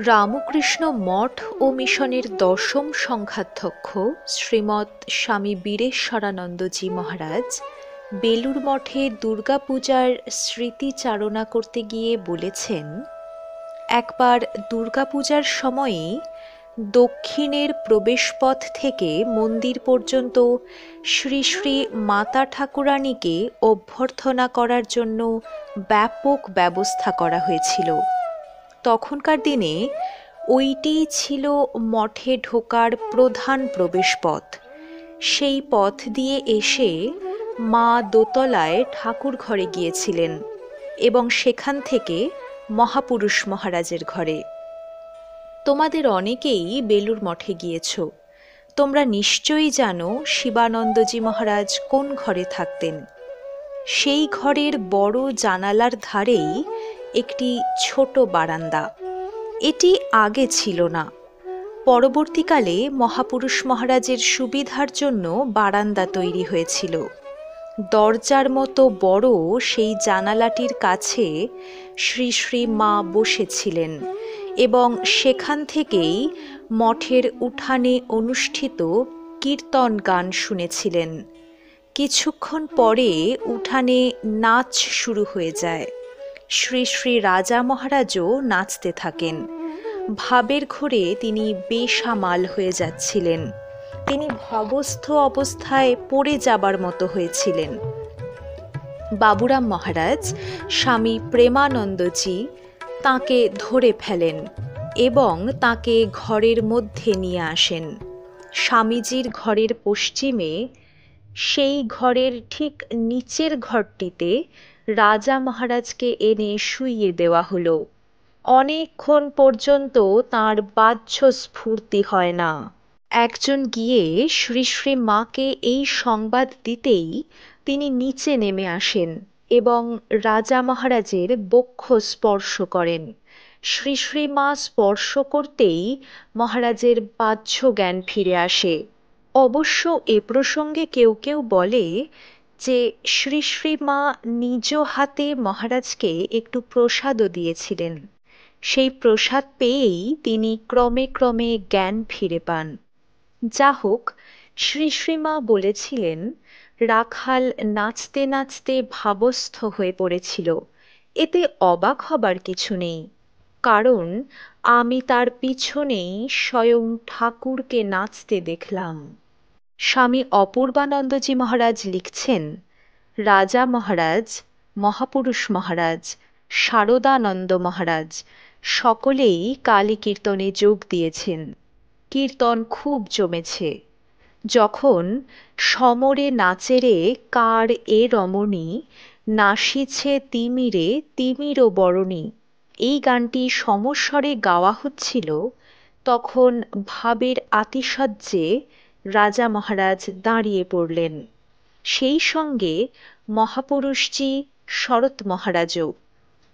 রামকৃষ্ণ মঠ ও মিশনের দশম সংঘাধ্যক্ষ শ্রীমৎ স্বামী বীরেশ্বরানন্দজি মহারাজ বেলুড় মঠে দুর্গাপূজার স্মৃতিচারণা করতে গিয়ে বলেছেন, একবার দুর্গাপূজার সময়ে দক্ষিণের প্রবেশপথ থেকে মন্দির পর্যন্ত শ্রী শ্রী মাতা ঠাকুরানীকে অভ্যর্থনা করার জন্য ব্যাপক ব্যবস্থা করা হয়েছিল। তখনকার দিনে ওইটিই ছিল মঠে ঢোকার প্রধান প্রবেশপথ। সেই পথ দিয়ে এসে মা দোতলায় ঠাকুর ঘরে গিয়েছিলেন এবং সেখান থেকে মহাপুরুষ মহারাজের ঘরে। তোমাদের অনেকেই বেলুড় মঠে গিয়েছ, তোমরা নিশ্চয়ই জানো শিবানন্দজি মহারাজ কোন ঘরে থাকতেন। সেই ঘরের বড় জানালার ধারেই একটি ছোট বারান্দা। এটি আগে ছিল না, পরবর্তীকালে মহাপুরুষ মহারাজের সুবিধার জন্য বারান্দা তৈরি হয়েছিল। দরজার মতো বড় সেই জানালাটির কাছে শ্রী শ্রী মা বসেছিলেন এবং সেখান থেকেই মঠের উঠানে অনুষ্ঠিত কীর্তন গান শুনেছিলেন। কিছুক্ষণ পরে উঠানে নাচ শুরু হয়ে যায়। শ্রী শ্রী রাজা মহারাজও নাচতে থাকেন। ভাবের ঘোরে তিনি বেসামাল হয়ে যাচ্ছিলেন। তিনি ভাবস্থ অবস্থায় পড়ে যাবার মতো হয়েছিলেন। বাবুরাম মহারাজ স্বামী প্রেমানন্দজি তাঁকে ধরে ফেলেন এবং তাঁকে ঘরের মধ্যে নিয়ে আসেন। স্বামীজির ঘরের পশ্চিমে, সেই ঘরের ঠিক নিচের ঘরটিতে রাজা মহারাজকে এনে শুইয়ে দেওয়া হলো। অনেকক্ষণ পর্যন্ত তাঁর বাহ্য স্ফূর্তি হয় না। একজন গিয়ে শ্রী শ্রী মাকে এই সংবাদ দিতেই তিনি নিচে নেমে আসেন এবং রাজা মহারাজের বক্ষ স্পর্শ করেন। শ্রী শ্রী মা স্পর্শ করতেই মহারাজের বাহ্য জ্ঞান ফিরে আসে। অবশ্য এ প্রসঙ্গে কেউ কেউ বলে যে শ্রী শ্রী মা নিজ হাতে মহারাজকে একটু প্রসাদও দিয়েছিলেন। সেই প্রসাদ পেয়েই তিনি ক্রমে ক্রমে জ্ঞান ফিরে পান। যা হোক, শ্রী শ্রীমা বলেছিলেন, রাখাল নাচতে নাচতে ভাবস্থ হয়ে পড়েছিল। এতে অবাক হবার কিছু নেই, কারণ আমি তার পিছনেই স্বয়ং ঠাকুরকে নাচতে দেখলাম। স্বামী অপূর্বানন্দজি মহারাজ লিখছেন, রাজা মহারাজ, মহাপুরুষ মহারাজ, শারদানন্দ মহারাজ সকলেই কালী কীর্তনে যোগ দিয়েছেন। কীর্তন খুব জমেছে। যখন সমরে নাচেরে কার এ রমণী, নাসিছে তিমিরে তিমির বরণী, এই গানটি সমস্বরে গাওয়া হচ্ছিল, তখন ভাবের আতিশয্যে রাজা মহারাজ দাঁড়িয়ে পড়লেন। সেই সঙ্গে মহাপুরুষজি, শরৎ মহারাজও।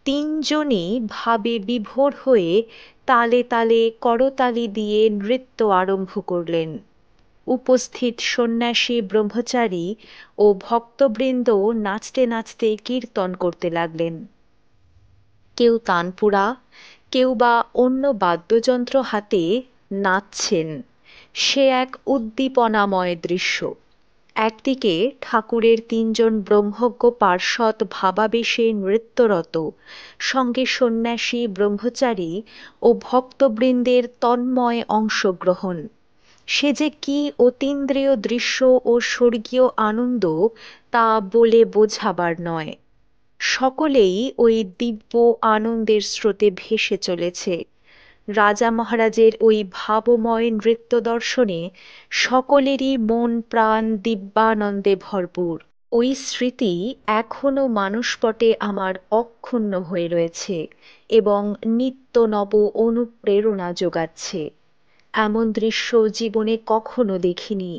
তিনজনই ভাবে বিভোর হয়ে তালে তালে করতালি দিয়ে নৃত্য আরম্ভ করলেন। উপস্থিত সন্ন্যাসী, ব্রহ্মচারী ও ভক্তবৃন্দ নাচতে নাচতে কীর্তন করতে লাগলেন। কেউ তানপুরা, কেউ বা অন্য বাদ্যযন্ত্র হাতে নাচছেন। সে এক উদ্দীপনাময় দৃশ্য। একদিকে ঠাকুরের তিনজন ব্রহ্মজ্ঞ পার্ষদ ভাবাবেশে নৃত্যরত, সঙ্গে সন্ন্যাসী, ব্রহ্মচারী ও ভক্তবৃন্দের তন্ময় অংশগ্রহণ। সে যে কি অতীন্দ্রিয় দৃশ্য ও স্বর্গীয় আনন্দ, তা বলে বোঝাবার নয়। সকলেই ওই দিব্য আনন্দের স্রোতে ভেসে চলেছে। রাজা মহারাজের ওই ভাবময় নৃত্য দর্শনে সকলেরই মন প্রাণ দিব্যানন্দে ভরপুর। ওই স্মৃতি এখনো মানসপটে আমার অক্ষুণ্ণ হয়ে রয়েছে এবং নিত্য নব অনুপ্রেরণা যোগাচ্ছে। এমন দৃশ্য জীবনে কখনো দেখিনি,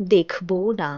দেখবও না।